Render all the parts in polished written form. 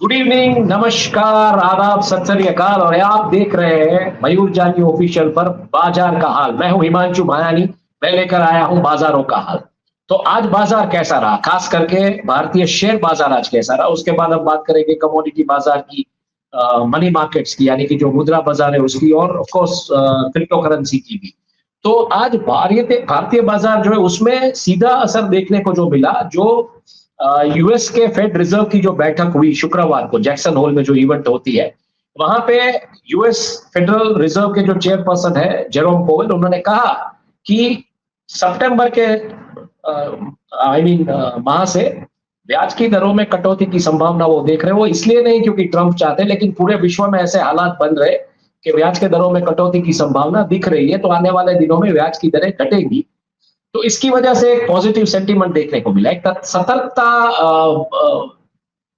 Good evening, नमस्कार, आदाब, सत श्री अकाल। और आप देख रहे हैं मयूर जानी ऑफिशियल पर बाजार का हाल। मैं हूं हिमांशु भायानी। मैं लेकर आया हूं बाजारों का हाल। तो आज बाजार कैसा रहा, खास करके भारतीय शेयर बाजार आज कैसा रहा, उसके बाद हम बात करेंगे कमोडिटी बाजार की, मनी मार्केट्स की, यानी कि जो मुद्रा बाजार है उसकी, और ऑफ कोर्स क्रिप्टो करेंसी की भी। तो आज भारतीय भारतीय बाजार जो है उसमें सीधा असर देखने को जो मिला, जो यूएस के फेड रिजर्व की जो बैठक हुई शुक्रवार को जैक्सन होल में, जो इवेंट होती है वहां पे, यूएस फेडरल रिजर्व के जो चेयरपर्सन है जेरोम पोवेल, उन्होंने कहा कि सितंबर के माह से ब्याज की दरों में कटौती की संभावना वो देख रहे हैं। वो इसलिए नहीं क्योंकि ट्रंप चाहते, लेकिन पूरे विश्व में ऐसे हालात बन रहे कि ब्याज के दरों में कटौती की संभावना दिख रही है, तो आने वाले दिनों में ब्याज की दरें घटेगी। तो इसकी वजह से एक पॉजिटिव सेंटीमेंट देखने को मिला, एक सतर्कता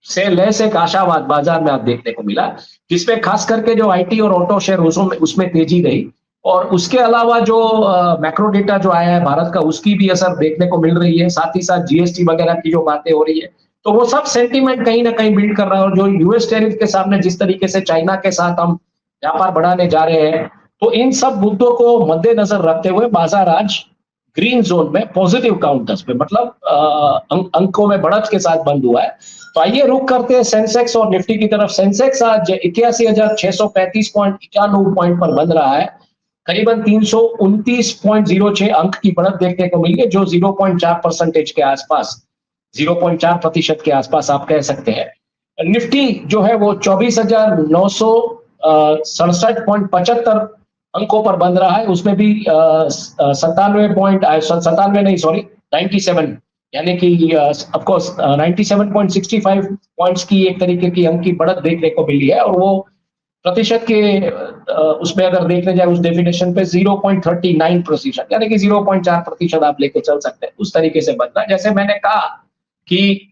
से लैस एक आशावाद बाजार में आप देखने को मिला, जिसमें खास करके जो आईटी और ऑटो शेयर उसमें तेजी रही। और उसके अलावा जो मैक्रो डेटा जो आया है भारत का, उसकी भी असर देखने को मिल रही है। साथ ही साथ जीएसटी वगैरह की जो बातें हो रही है, तो वो सब सेंटीमेंट कहीं ना कहीं बिल्ड कर रहा है। और जो यूएस टैरिफ के सामने जिस तरीके से चाइना के साथ हम व्यापार बढ़ाने जा रहे हैं, तो इन सब मुद्दों को मद्देनजर रखते हुए बाजार आज ग्रीन जोन में पॉजिटिव काउंटर्स पे, मतलब अंकों में बढ़त के साथ बंद हुआ है। तो आइए रुक करते हैं सेंसेक्स और निफ्टी की तरफ। सेंसेक्स आज 81,635.91 पॉइंट पर बंद रहा है। करीबन 329.06 अंक की बढ़त देखने को मिली है, जो 0.4% के आसपास, 0.4% के आसपास आप कह सकते हैं। निफ्टी जो है वो 24,967.75 अंकों पर बंद रहा है। उसमें भी 97 नहीं, सॉरी, 97, यानी कि ऑफकोर्स 97.65 पॉइंट्स की एक तरीके की अंक की बढ़त देखने को मिली है। और वो प्रतिशत के उसमें अगर देखने जाए उस डेफिनेशन पे 0.39%, यानी कि 0.4% आप लेके चल सकते हैं, उस तरीके से बन रहा है। जैसे मैंने कहा कि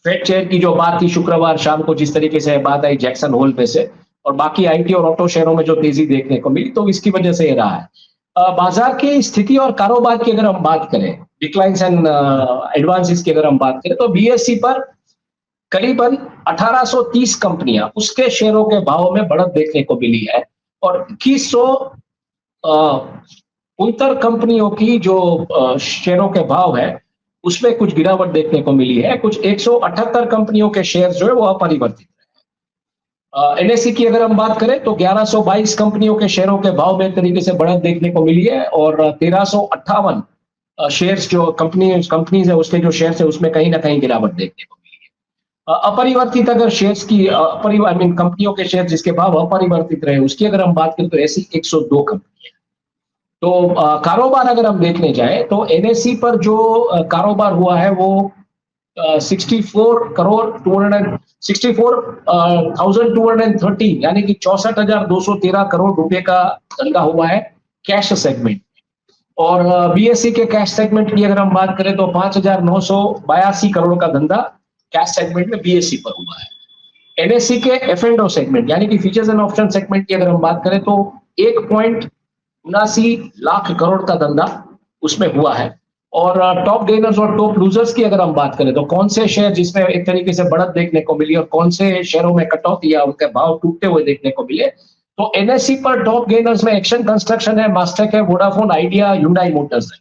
फेड चेयर की जो बात थी शुक्रवार शाम को, जिस तरीके से बात आई जैक्सन होल पे से, और बाकी आईटी और ऑटो शेयरों में जो तेजी देखने को मिली, तो इसकी वजह से ये रहा है। बाजार की स्थिति और कारोबार की अगर हम बात करें, डिक्लाइंस एंड एडवांसेस की अगर हम बात करें, तो बीएसई पर करीबन 1830 कंपनियां, उसके शेयरों के भाव में बढ़त देखने को मिली है। और 2169 कंपनियों की जो शेयरों के भाव है उसमें कुछ गिरावट देखने को मिली है। कुछ 178 कंपनियों के शेयर जो है वो अपरिवर्तित है। एनएससी की अगर हम बात करें तो 1122 कंपनियों के शेयरों के भाव में एक तरीके से बढ़त देखने को मिली है। और 1358 शेयर्स जो कंपनीज है उसके जो शेयर्स है उसमें कहीं ना कहीं गिरावट देखने को मिली है। अपरिवर्तित अगर शेयर्स की कंपनियों के शेयर जिसके भाव अपरिवर्तित रहे उसकी अगर हम बात करें तो ऐसी 102 कंपनी है। तो कारोबार अगर हम देखने जाए तो एनएससी पर जो कारोबार हुआ है वो 64,213, यानी कि 64,213 करोड़ रुपए का धंधा हुआ है कैश सेगमेंट। और बीएससी के कैश सेगमेंट की अगर हम बात करें तो 5,982 करोड़ का धंधा कैश सेगमेंट में बीएससी पर हुआ है। एनएससी के एफ एंड ओ सेगमेंट, यानी कि फीचर्स एंड ऑप्शन सेगमेंट की अगर हम बात करें तो 1.79 लाख करोड़ का धंधा उसमें हुआ है। और टॉप गेनर्स और टॉप लूजर्स की अगर हम बात करें तो कौन से शेयर जिसमें एक तरीके से बढ़त देखने को मिली और कौन से शेयरों में कटौती या उनके भाव टूटते हुए देखने को मिले, तो एनएससी पर टॉप गेनर्स में एक्शन कंस्ट्रक्शन है, मास्टेक है, वोडाफोन आइडिया, ह्युंडई मोटर्स है।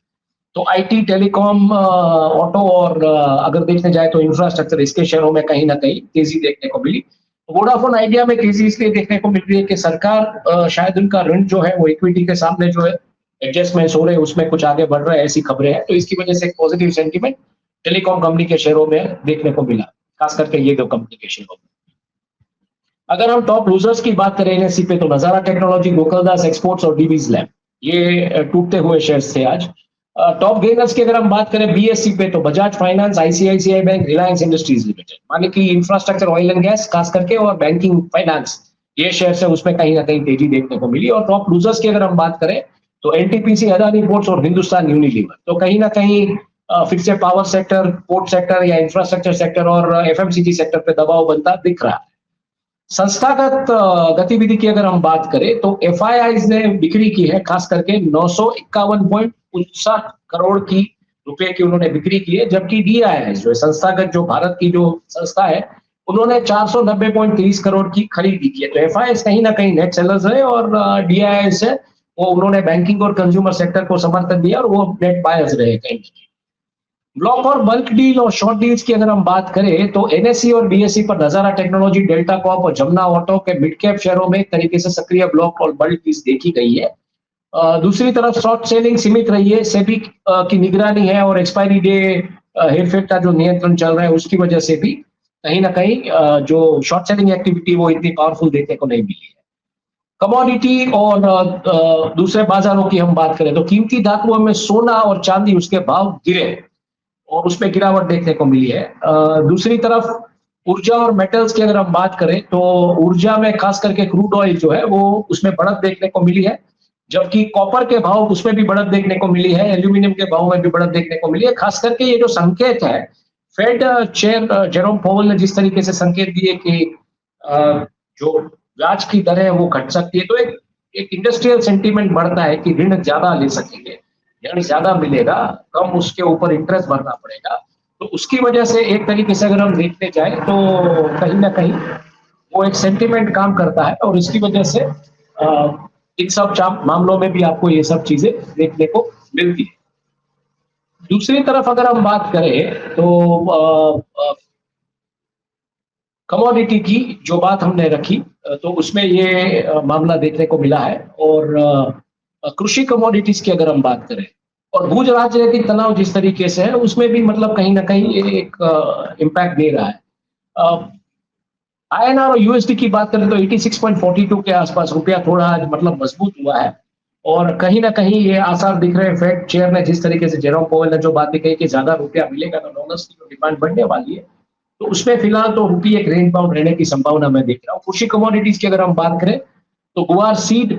तो आईटी, टेलीकॉम, ऑटो और अगर देखने जाए तो इंफ्रास्ट्रक्चर, इसके शेयरों में कहीं ना कहीं तेजी देखने को मिली। वोडाफोन आइडिया में तेजी इसलिए देखने को मिल रही है कि सरकार शायद उनका ऋण जो है वो इक्विटी के सामने जो है एडजस्टमेंट हो रहे हैं उसमें कुछ आगे बढ़ रहा है, ऐसी खबरें हैं। तो इसकी वजह से एक पॉजिटिव सेंटीमेंट टेलीकॉम कंपनी के शेयरों में देखने को मिला, खास करके ये दो कंपनी के शेयरों में। अगर हम टॉप लूजर्स की बात करें एनएससी पे तो नजारा टेक्नोलॉजी, गोकुलदास एक्सपोर्ट्स और डीवीज लैब, ये टूटते हुए शेयर्स थे आज। टॉप गेनर्स की अगर हम बात करें बीएससी पे तो Bajaj finance, ICICI bank, Reliance industries limited, माने कि इंफ्रास्ट्रक्चर, ऑयल एंड गैस खास करके, और बैंकिंग फाइनेंस, ये शेयर्स है उसमें कहीं ना कहीं तेजी देखने को मिली। और टॉप लूजर्स की अगर हम बात करें तो एनटीपीसी, अदानी पोर्ट्स और हिंदुस्तान यूनिलीवर, तो कहीं ना कहीं फिर से पावर सेक्टर, पोर्ट सेक्टर या इंफ्रास्ट्रक्चर सेक्टर और एफएमसीजी सेक्टर पे दबाव बनता दिख रहा है। संस्थागत गतिविधि की अगर हम बात करें तो एफआईआईज ने बिक्री की है, खास करके 951.59 करोड़ की रुपए की उन्होंने बिक्री की है। जबकि डीआईआईज जो है संस्थागत, जो भारत की जो संस्था है उन्होंने 490.30 करोड़ की खरीदी की है। तो एफआईआईस कहीं ना कहीं नेट सेलर्स है और डीआईआईएस है, वो उन्होंने बैंकिंग और कंज्यूमर सेक्टर को समर्थन दिया और वो नेट बायर्स रहे कहीं। ब्लॉक और बल्क डील और शॉर्ट डील्स की अगर हम बात करें तो एनएससी और बीएससी पर नजारा टेक्नोलॉजी, डेल्टा कॉर्प और जमुना ऑटो के मिड कैप शेयरों में एक तरीके से सक्रिय ब्लॉक और बल्क डील्स देखी गई है। दूसरी तरफ शॉर्ट सेलिंग सीमित रही है, सेबी की निगरानी है और एक्सपायरी डे हेरफेर का जो नियंत्रण चल रहा है उसकी वजह से भी कहीं ना कहीं जो शॉर्ट सेलिंग एक्टिविटी वो इतनी पावरफुल देखने को नहीं मिली है। कमोडिटी और दूसरे बाजारों की हम बात करें तो कीमती धातुओं में सोना और चांदी, उसके भाव गिरे और उसमें गिरावट देखने को मिली है। दूसरी तरफ ऊर्जा और मेटल्स की अगर हम बात करें तो ऊर्जा में खास करके क्रूड ऑयल जो है वो उसमें बढ़त देखने को मिली है, जबकि कॉपर के भाव उसमें भी बढ़त देखने को मिली है, एल्यूमिनियम के भाव में भी बढ़त देखने को मिली है। खास करके ये जो संकेत है, फेड चेयर जेरोम पावेल ने जिस तरीके से संकेत दिए कि जो ब्याज की दर है वो घट सकती है, तो एक एक इंडस्ट्रियल सेंटीमेंट बढ़ता है कि ऋण ज्यादा ले सकेंगे, ऋण ज्यादा मिलेगा, कम उसके ऊपर इंटरेस्ट भरना पड़ेगा। तो उसकी वजह से एक तरीके से अगर हम देखते जाए तो कहीं ना कहीं वो एक सेंटीमेंट काम करता है और इसकी वजह से इन सब मामलों में भी आपको ये सब चीजें देखने को मिलती है। दूसरी तरफ अगर हम बात करें तो कमोडिटी की जो बात हमने रखी तो उसमें ये मामला देखने को मिला है। और कृषि कमोडिटीज की अगर हम बात करें और भूज राजनीतिक तनाव जिस तरीके से है उसमें भी मतलब कहीं ना कहीं ये एक इम्पैक्ट दे रहा है। आईएनआर और यूएसडी की बात करें तो 86.42 के आसपास रुपया थोड़ा आज मतलब मजबूत हुआ है और कहीं ना कहीं ये आसार दिख रहे हैं। फेड चेयर ने जिस तरीके से जेरोम पावेल ने जो बातें कही कि ज्यादा रुपया मिलेगा तो डॉलर्स की जो डिमांड बढ़ने वाली है, तो उसमें फिलहाल तो रुपये एक रेंज बाउंड रहने की संभावना मैं देख रहा हूँ। कृषि कमोडिटीज की अगर हम बात करें तो गुआर सीड,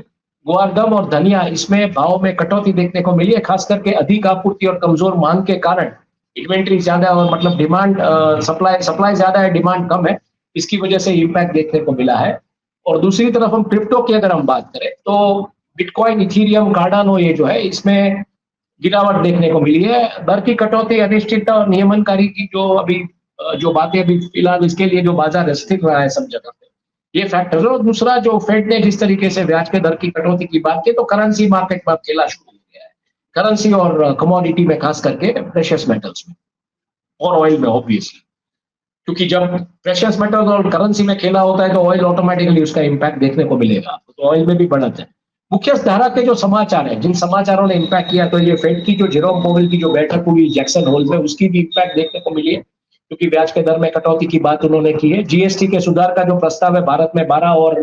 गुआर गम और धनिया, इसमें भाव में कटौती देखने को मिली है, खास करके अधिक आपूर्ति और कमजोर मांग के कारण। इन्वेंट्री ज्यादा और मतलब डिमांड सप्लाई सप्लाई ज्यादा है, डिमांड कम है, इसकी वजह से इम्पैक्ट देखने को मिला है। और दूसरी तरफ हम क्रिप्टो की अगर हम बात करें तो बिटकॉइन, इथीरियम, कार्डानो ये जो है इसमें गिरावट देखने को मिली है। दर की कटौती, अनिश्चितता और नियमनकारी की जो अभी जो बातें अभी फिलहाल इसके लिए जो बाजार स्थिर रहा है सब जगह पे, ये फैक्टर है। और दूसरा जो फेड ने जिस तरीके से ब्याज के दर की कटौती की बात की तो करेंसी मार्केट में अब खेला शुरू हो गया है, करेंसी और कमोडिटी में, खास करके प्रेशियस मेटल्स में और ऑयल में ऑब्वियसली, क्योंकि जब प्रेशियस मेटल्स और करेंसी में खेला होता है तो ऑयल ऑटोमेटिकली उसका इंपैक्ट देखने को मिलेगा, तो ऑयल में भी बढ़त है। मुख्य धारा के जो समाचार है, जिन समाचारों ने इंपैक्ट किया, तो ये फेड की जो जेरोम पावेल की जो बैठक हुई जैक्सन होल में, उसकी भी इंपैक्ट देखने को मिली है, क्योंकि ब्याज के दर में कटौती की बात उन्होंने की है। जीएसटी के सुधार का जो प्रस्ताव है, भारत में 12 और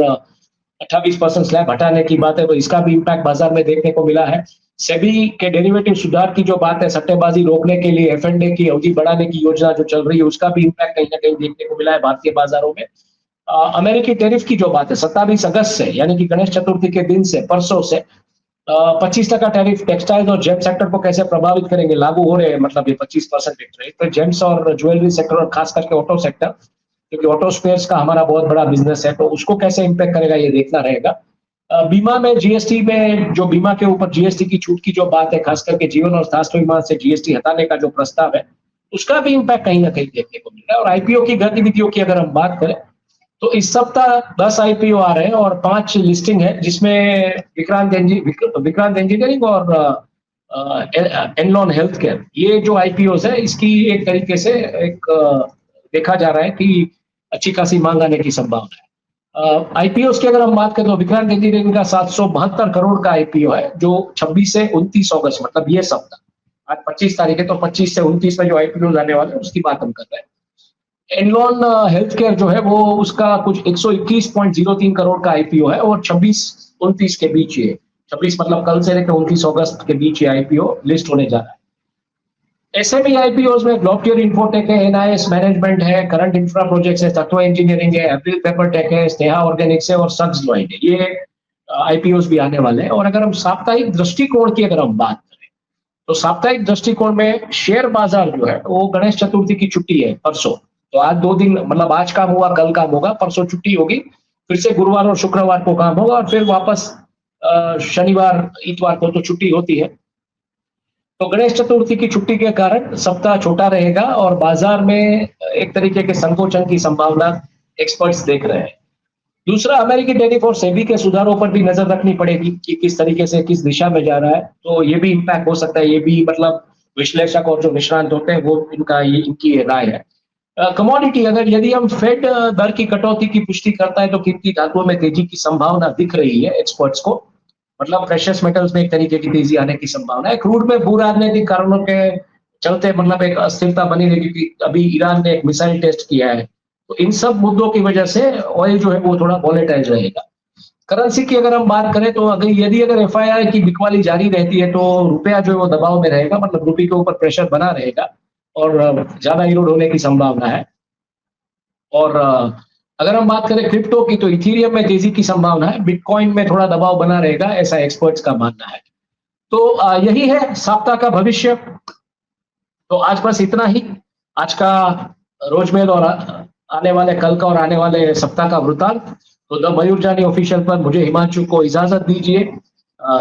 28% स्लैब हटाने की बात है, तो इसका भी इंपैक्ट बाजार में देखने को मिला है। सेबी के डेरिवेटिव सुधार की जो बात है, सट्टेबाजी रोकने के लिए एफएनडे की अवधि बढ़ाने की योजना जो चल रही है, उसका भी इंपैक्ट कहीं ना कहीं देखने को मिला है भारतीय बाजारों में। अमेरिकी टैरिफ की जो बात है, 27 अगस्त से, यानी कि गणेश चतुर्थी के दिन से, परसों से 25% टैरिफ टेक्सटाइल और जेम सेक्टर को कैसे प्रभावित करेंगे, लागू हो रहे हैं मतलब ये 25% तो जेम्स और ज्वेलरी सेक्टर और खास करके ऑटो सेक्टर, क्योंकि ऑटो स्पेयर्स का हमारा बहुत बड़ा बिजनेस है, तो उसको कैसे इंपैक्ट करेगा ये देखना रहेगा। बीमा में जीएसटी में जो बीमा के ऊपर जीएसटी की छूट की जो बात है, खास करके जीवन और स्वास्थ्य बीमा से जीएसटी हटाने का जो प्रस्ताव है, उसका भी इंपैक्ट कहीं ना कहीं देखने को मिल रहा है। और आईपीओ की गतिविधियों की अगर हम बात करें तो इस सप्ताह 10 आईपीओ आ रहे हैं और 5 लिस्टिंग है, जिसमें विक्रांत इंजीनियरिंग और एनलॉन हेल्थ केयर, ये जो आईपीओ है इसकी एक तरीके से एक देखा जा रहा है कि अच्छी खासी मांग आने की संभावना है। आईपीओ की अगर हम बात करें तो विक्रांत इंजीनियरिंग का 772 करोड़ का आईपीओ है, जो 26 से 29 अगस्त मतलब ये सप्ताह, आज 25 तारीख है, तो 25 से 29 में जो आईपीओ आने वाले हैं उसकी बात हम कर रहे हैं। एनलॉन हेल्थ केयर जो है वो उसका कुछ 121.03 करोड़ का आईपीओ है और 26-29 के बीच ये, 26 मतलब कल से लेकर 29 अगस्त के बीच ये आईपीओ लिस्ट होने जा रहा है। एसएमई आईपीओ में ग्लोबटियर इन्फोटेक है, एनआईएस मैनेजमेंट है, करंट इंफ्रा प्रोजेक्ट्स है, तत्व इंजीनियरिंग है, एप्रिल पेपर टेक है, स्नेहा ऑर्गेनिक्स है और सक्स लॉइड है, ये आईपीओ भी आने वाले हैं। और अगर हम साप्ताहिक दृष्टिकोण की अगर हम बात करें तो साप्ताहिक दृष्टिकोण में शेयर बाजार जो है वो गणेश चतुर्थी की छुट्टी है परसों, तो आज 2 दिन मतलब आज काम हुआ, कल काम होगा, परसों छुट्टी होगी, फिर से गुरुवार और शुक्रवार को काम होगा और फिर वापस शनिवार इतवार को तो छुट्टी होती है। तो गणेश चतुर्थी की छुट्टी के कारण सप्ताह छोटा रहेगा और बाजार में एक तरीके के संकोचन की संभावना एक्सपर्ट्स देख रहे हैं। दूसरा, अमेरिकी टेरिफ और सेबी के सुधारों पर भी नजर रखनी पड़ेगी कि किस तरीके से किस दिशा में जा रहा है, तो ये भी इम्पैक्ट हो सकता है। ये भी मतलब विश्लेषक और जो निष्णांत होते हैं वो इनकी राय है। कमोडिटी, अगर यदि हम फेड दर की कटौती की पुष्टि करता है तो कीमती धातुओं में तेजी की संभावना दिख रही है एक्सपर्ट्स को। मतलब प्रेशियस मेटल्स में एक तरीके की तेजी आने की संभावना है। क्रूड में भू राजनीतिक कारणों के चलते मतलब एक अस्थिरता बनी रहेगी कि अभी ईरान ने एक मिसाइल टेस्ट किया है, तो इन सब मुद्दों की वजह से ऑयल जो है वो थोड़ा वॉलेटाइल रहेगा। करेंसी की अगर हम बात करें तो अगर एफआईआई की बिकवाली जारी रहती है तो रुपया जो है वो दबाव में रहेगा, मतलब रुपये के ऊपर प्रेशर बना रहेगा और ज्यादा इरोड होने की संभावना है। और अगर हम बात करें क्रिप्टो की तो इथीरियम में तेजी की संभावना है, बिटकॉइन में थोड़ा दबाव बना रहेगा, ऐसा एक्सपर्ट्स का मानना है। तो यही है सप्ताह का भविष्य। तो आज बस इतना ही, आज का रोजमेर और आने वाले कल का और आने वाले सप्ताह का वृतांत। तो द मयूर जानी ऑफिशियल पर मुझे हिमांशु को इजाजत दीजिए।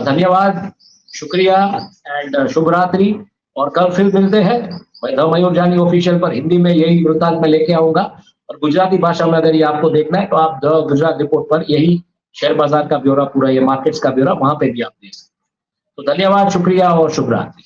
धन्यवाद, शुक्रिया एंड शुभ रात्रि। और कल फिर मिलते हैं। द मयूर जानी ऑफिशियल पर हिंदी में यही वृतांत में लेके आऊंगा, और गुजराती भाषा में अगर ये आपको देखना है तो आप द गुजरात रिपोर्ट पर यही शेयर बाजार का ब्यौरा, पूरा ये मार्केट्स का ब्यौरा वहां पे भी आप देख सकते हैं। तो धन्यवाद, शुक्रिया और शुभ रात्रि।